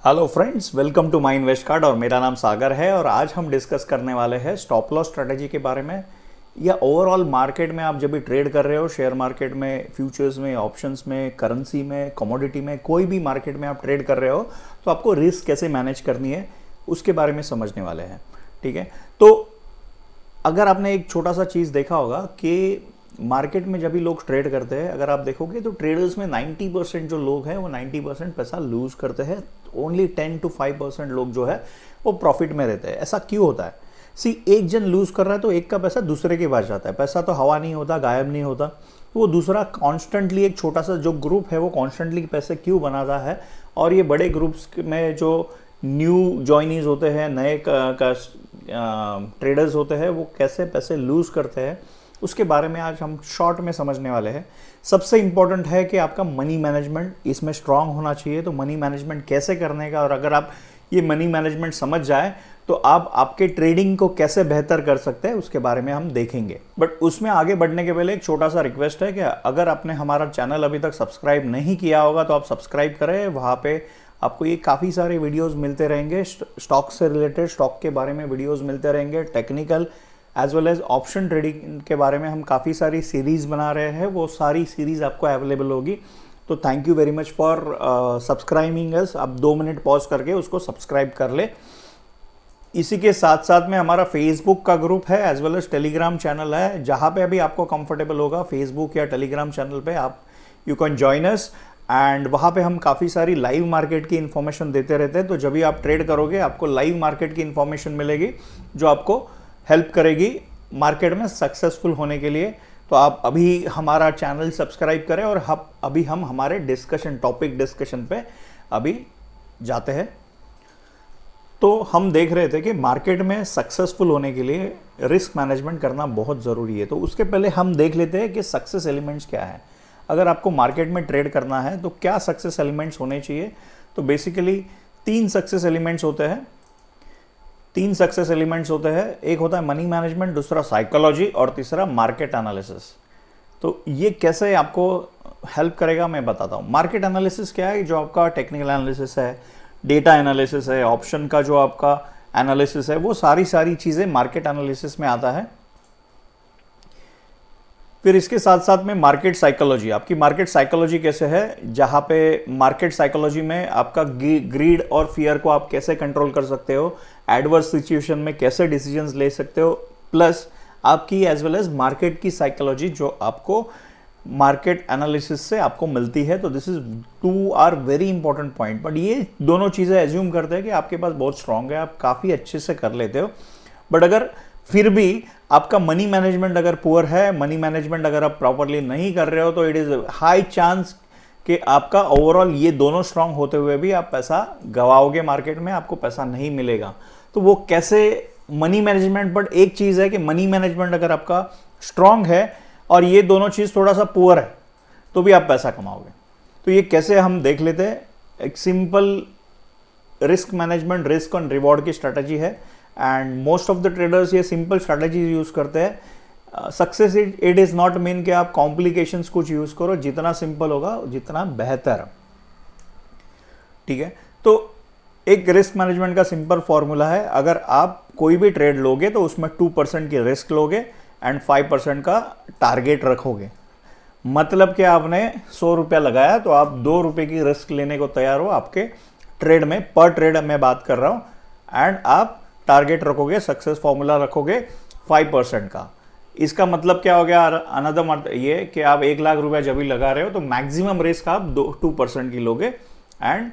Hello friends, welcome to my invest card और मेरा नाम सागर है। और आज हम डिस्कस करने वाले हैं स्टॉप लॉस स्ट्रेटजी के बारे में, या ओवरऑल मार्केट में आप जब भी ट्रेड कर रहे हो, शेयर मार्केट में, फ्यूचर्स में, ऑप्शंस में, करेंसी में, कमोडिटी में, कोई भी मार्केट में आप ट्रेड कर रहे हो तो आपको रिस्क कैसे मैनेज करनी है उसके बारे में समझने वाले हैं। ठीक है, तो अगर आपने एक छोटा सा चीज़ देखा होगा कि मार्केट में जब भी लोग ट्रेड करते हैं, अगर आप देखोगे तो ट्रेडर्स में 90% जो लोग हैं वो 90% पैसा लूज करते हैं। ओनली 10 to 5% लोग जो है वो प्रॉफिट में रहते हैं। ऐसा क्यों होता है? एक जन लूज कर रहा है तो एक का पैसा दूसरे के पास जाता है। पैसा तो हवा नहीं होता, गायब नहीं होता, तो वो दूसरा कॉन्स्टेंटली, एक छोटा सा जो ग्रुप है वो कॉन्स्टेंटली पैसे क्यों बनाता है। और ये बड़े ग्रुप्स में जो न्यू ज्वाइनीज होते हैं, नए ट्रेडर्स होते हैं, वो कैसे पैसे लूज करते हैं उसके बारे में आज हम शॉर्ट में समझने वाले हैं। सबसे इंपॉर्टेंट है कि आपका मनी मैनेजमेंट इसमें स्ट्रांग होना चाहिए। तो मनी मैनेजमेंट कैसे करने का, और अगर आप ये मनी मैनेजमेंट समझ जाए तो आप आपके ट्रेडिंग को कैसे बेहतर कर सकते हैं उसके बारे में हम देखेंगे। बट उसमें आगे बढ़ने के पहले एक छोटा सा रिक्वेस्ट है कि अगर आपने हमारा चैनल अभी तक सब्सक्राइब नहीं किया होगा तो आप सब्सक्राइब करें। वहाँ पे आपको ये काफ़ी सारे वीडियोज़ मिलते रहेंगे, स्टॉक से रिलेटेड, स्टॉक के बारे में वीडियोज़ मिलते रहेंगे, technical as well as option trading के बारे में हम काफ़ी सारी सीरीज़ बना रहे हैं। वो सारी सीरीज़ आपको अवेलेबल होगी। तो thank you very much for subscribing us. आप 2 मिनट पॉज करके उसको सब्सक्राइब कर ले। इसी के साथ साथ में हमारा फेसबुक का ग्रुप है as well as Telegram channel है, जहाँ पे अभी आपको कंफर्टेबल होगा फेसबुक या टेलीग्राम चैनल पे आप you can join us. And वहाँ पे हम काफ़ी सारी लाइव मार्केट की इन्फॉर्मेशन देते रहते हैं। तो जब भी आप ट्रेड करोगे आपको लाइव मार्केट की इन्फॉर्मेशन मिलेगी जो आपको हेल्प करेगी मार्केट में सक्सेसफुल होने के लिए। तो आप अभी हमारा चैनल सब्सक्राइब करें और अभी हम हमारे टॉपिक डिस्कशन पे अभी जाते हैं। तो हम देख रहे थे कि मार्केट में सक्सेसफुल होने के लिए रिस्क मैनेजमेंट करना बहुत ज़रूरी है। तो उसके पहले हम देख लेते हैं कि सक्सेस एलिमेंट्स क्या है। अगर आपको मार्केट में ट्रेड करना है तो क्या सक्सेस एलिमेंट्स होने चाहिए? तो बेसिकली 3 सक्सेस एलिमेंट्स होते हैं। 3 सक्सेस एलिमेंट्स होते हैं। एक होता है मनी मैनेजमेंट, दूसरा साइकोलॉजी और तीसरा मार्केट एनालिसिस। तो ये कैसे आपको हेल्प करेगा मैं बताता हूँ। मार्केट एनालिसिस क्या है? जो आपका टेक्निकल एनालिसिस है, डेटा एनालिसिस है, ऑप्शन का जो आपका एनालिसिस है, वो सारी चीज़ें मार्केट एनालिसिस में आता है। फिर इसके साथ साथ में मार्केट साइकोलॉजी। आपकी मार्केट साइकोलॉजी कैसे है, जहाँ पे मार्केट साइकोलॉजी में आपका ग्रीड और फियर को आप कैसे कंट्रोल कर सकते हो, एडवर्स सिचुएशन में कैसे डिसीजंस ले सकते हो, प्लस आपकी एज वेल एज मार्केट की साइकोलॉजी जो आपको मार्केट एनालिसिस से आपको मिलती है। तो this is 2 are very important point. But ये दोनों चीज़ें एज्यूम करते हैं कि आपके पास बहुत स्ट्रांग है, आप काफ़ी अच्छे से कर लेते हो। बट अगर फिर भी आपका मनी मैनेजमेंट अगर पुअर है, मनी मैनेजमेंट अगर आप प्रॉपरली नहीं कर रहे हो, तो इट इज़ हाई चांस कि आपका ओवरऑल ये दोनों स्ट्रांग होते हुए भी आप पैसा गवाओगे, मार्केट में आपको पैसा नहीं मिलेगा। तो वो कैसे मनी मैनेजमेंट, बट एक चीज़ है कि मनी मैनेजमेंट अगर आपका स्ट्रांग है और ये दोनों चीज़ थोड़ा सा पुअर है तो भी आप पैसा कमाओगे। तो ये कैसे हम देख लेते हैं। एक सिंपल रिस्क मैनेजमेंट, रिस्क और रिवॉर्ड की स्ट्रैटेजी है and most of the traders ये सिंपल स्ट्रैटेजीज यूज़ करते हैं। Success it is not mean कि आप कॉम्प्लिकेशंस कुछ यूज़ करो, जितना सिंपल होगा जितना बेहतर। ठीक है, तो एक रिस्क मैनेजमेंट का सिंपल फॉर्मूला है। अगर आप कोई भी ट्रेड लोगे तो उसमें 2% की रिस्क लोगे एंड 5% का टारगेट रखोगे। मतलब कि आपने 100 रुपया लगाया तो आप 2 रुपये की रिस्क लेने को तैयार हो आपके ट्रेड में, पर ट्रेड मैं बात कर रहा हूँ। एंड आप टारगेट रखोगे, सक्सेस फॉर्मूला रखोगे 5% का। इसका मतलब क्या हो गया? अनदर मतलब ये कि आप 1 लाख रुपया जब भी लगा रहे हो तो मैक्सिमम रिस्क आप 2% की लोगे एंड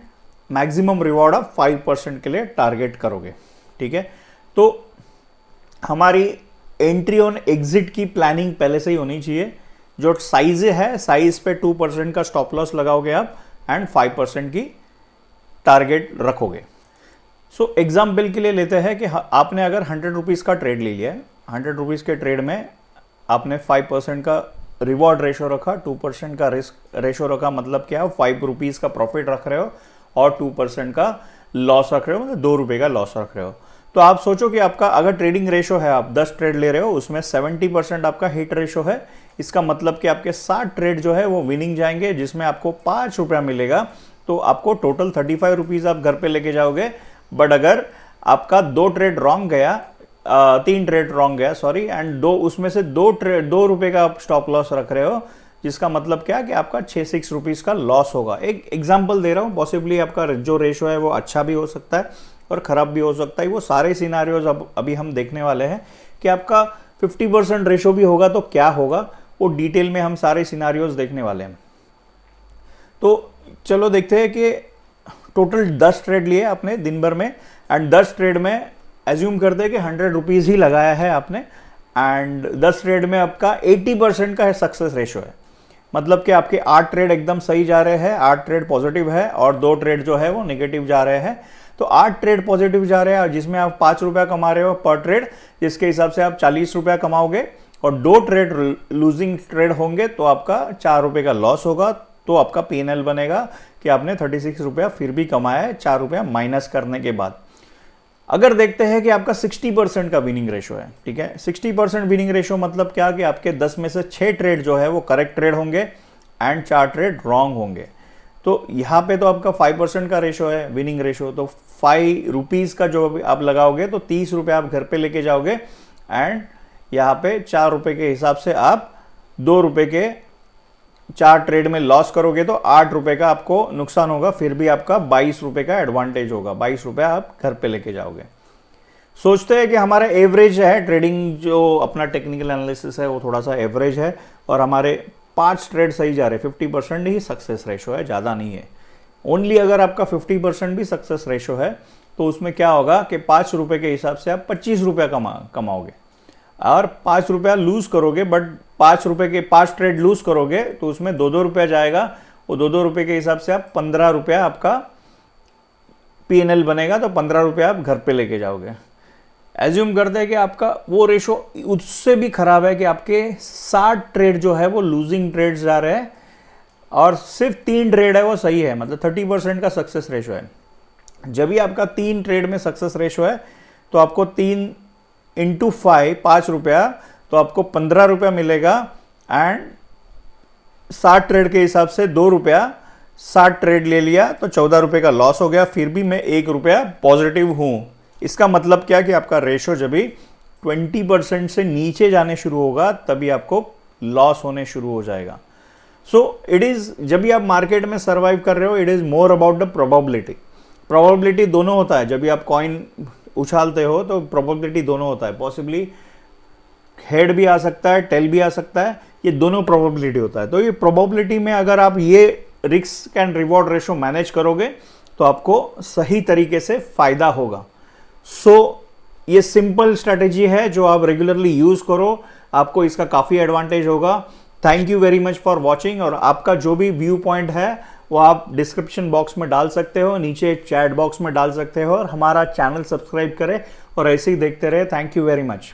मैक्सिमम रिवॉर्ड आप 5% के लिए टारगेट करोगे। ठीक है, तो हमारी एंट्री ऑन एग्जिट की प्लानिंग पहले से ही होनी चाहिए। जो साइज है, साइज पे 2% का स्टॉप लॉस लगाओगे आप एंड 5% की टारगेट रखोगे। सो एग्जाम्पल के लिए लेते हैं कि आपने अगर 100 रुपीज़ का ट्रेड ले लिया है, 100 रुपीज़ के ट्रेड में आपने 5% का रिवॉर्ड रेशो रखा, 2% का रिस्क रेशो रखा। मतलब क्या है? 5 रुपीज़ का प्रॉफिट रख रहे हो और 2% का लॉस रख रहे हो, मतलब 2 रुपये का लॉस रख रहे हो। तो आप सोचो कि आपका अगर ट्रेडिंग रेशो है, आप 10 ट्रेड ले रहे हो, उसमें 70% आपका हिट रेशो है। इसका मतलब कि आपके 60 ट्रेड जो है वो विनिंग जाएंगे, जिसमें आपको 5 रुपया मिलेगा। तो आपको टोटल 35 रुपीज़ आप घर पे लेके जाओगे। बट अगर आपका 2 ट्रेड रॉन्ग गया, 3 ट्रेड रॉन्ग गया सॉरी, एंड उसमें से 2 रुपए का आप स्टॉप लॉस रख रहे हो, जिसका मतलब क्या कि आपका 6 रुपीज़ का लॉस होगा। एक एग्जाम्पल दे रहा हूँ, पॉसिबली आपका जो रेशो है वो अच्छा भी हो सकता है और ख़राब भी हो सकता है। वो सारे सिनारियोज अभी हम देखने वाले हैं कि आपका 50% रेशो भी होगा तो क्या होगा, वो डिटेल में हम सारे सिनारियोज देखने वाले हैं। तो चलो देखते हैं कि टोटल 10 ट्रेड लिए आपने दिन भर में, एंड 10 ट्रेड में एज्यूम करते हैं कि 100 रुपीज़ ही लगाया है आपने, एंड 10 ट्रेड में आपका 80% का सक्सेस रेशो है। मतलब कि आपके 8 ट्रेड एकदम सही जा रहे हैं, 8 ट्रेड पॉजिटिव है और 2 ट्रेड जो है वो नेगेटिव जा रहे हैं। तो 8 ट्रेड पॉजिटिव जा रहे हैं और जिसमें आप 5 रुपया कमा रहे हो पर ट्रेड, जिसके हिसाब से आप 40 रुपया कमाओगे, और 2 ट्रेड लूजिंग ट्रेड होंगे तो आपका 4 रुपये का लॉस होगा। तो आपका P&L बनेगा कि आपने 36 रुपया फिर भी कमाया है 4 रुपया माइनस करने के बाद। अगर देखते हैं कि आपका 60% का विनिंग रेशो है, ठीक है, 60% विनिंग रेशो मतलब क्या कि आपके 10 में से 6 ट्रेड जो है वो करेक्ट ट्रेड होंगे एंड 4 ट्रेड रॉन्ग होंगे। तो यहाँ पे तो आपका 5% का रेशो है विनिंग रेशो, तो 5 रुपीज़ का जो आप लगाओगे तो 30 रुपये आप घर पे लेके जाओगे, एंड यहाँ पे 4 रुपये के हिसाब से आप 2 रुपये के 4 ट्रेड में लॉस करोगे तो 8 रुपये का आपको नुकसान होगा, फिर भी आपका 22 रुपये का एडवांटेज होगा, 22 रुपया आप घर पे लेके जाओगे। सोचते हैं कि हमारा एवरेज है ट्रेडिंग, जो अपना टेक्निकल एनालिसिस है वो थोड़ा सा एवरेज है और हमारे 5 ट्रेड सही जा रहे हैं, 50% ही सक्सेस रेशो है, ज़्यादा नहीं है। ओनली अगर आपका 50% भी सक्सेस रेशो है तो उसमें क्या होगा कि 5 रुपये के हिसाब से आप 25 रुपया कमाओगे, और 5 रुपया लूज करोगे, बट 5 रुपये के 5 ट्रेड लूज करोगे तो उसमें 2-2 रुपया जाएगा, वो 2-2 रुपये के हिसाब से आप 15 रुपया आपका P&L बनेगा, तो 15 रुपया आप घर पे लेके जाओगे। एज्यूम करते हैं कि आपका वो रेशो उससे भी खराब है कि आपके 60 ट्रेड जो है वो लूजिंग ट्रेड्स जा रहे हैं और सिर्फ 3 ट्रेड है वो सही है, मतलब 30% का सक्सेस रेशो है। जब भी आपका 3 ट्रेड में सक्सेस रेशो है तो आपको 3 इंटू 5 रुपया, तो आपको 15 रुपया मिलेगा, एंड 60 ट्रेड के हिसाब से 2 रुपया, 60 ट्रेड ले लिया तो 14 रुपये का लॉस हो गया, फिर भी मैं 1 रुपया पॉजिटिव हूँ। इसका मतलब क्या कि आपका रेशो जब भी 20% से नीचे जाने शुरू होगा तभी आपको लॉस होने शुरू हो जाएगा। सो इट इज़, जब भी आप मार्केट में सर्वाइव कर रहे हो, it is more about the probability. Probability दोनों होता है, जब भी आप कॉइन उछालते हो तो प्रोबेबिलिटी दोनों होता है, पॉसिबली हेड भी आ सकता है, टेल भी आ सकता है, ये दोनों प्रोबेबिलिटी होता है। तो ये प्रोबेबिलिटी में अगर आप ये risk and reward ratio manage करोगे तो आपको सही तरीके से फायदा होगा। सो ये सिंपल स्ट्रेटेजी है जो आप रेगुलरली यूज करो, आपको इसका काफ़ी एडवांटेज होगा। Thank you very much for watching, और आपका जो भी व्यू पॉइंट है वो आप डिस्क्रिप्शन बॉक्स में डाल सकते हो, नीचे चैट बॉक्स में डाल सकते हो, और हमारा चैनल सब्सक्राइब करें और ऐसे ही देखते रहे। Thank you very much.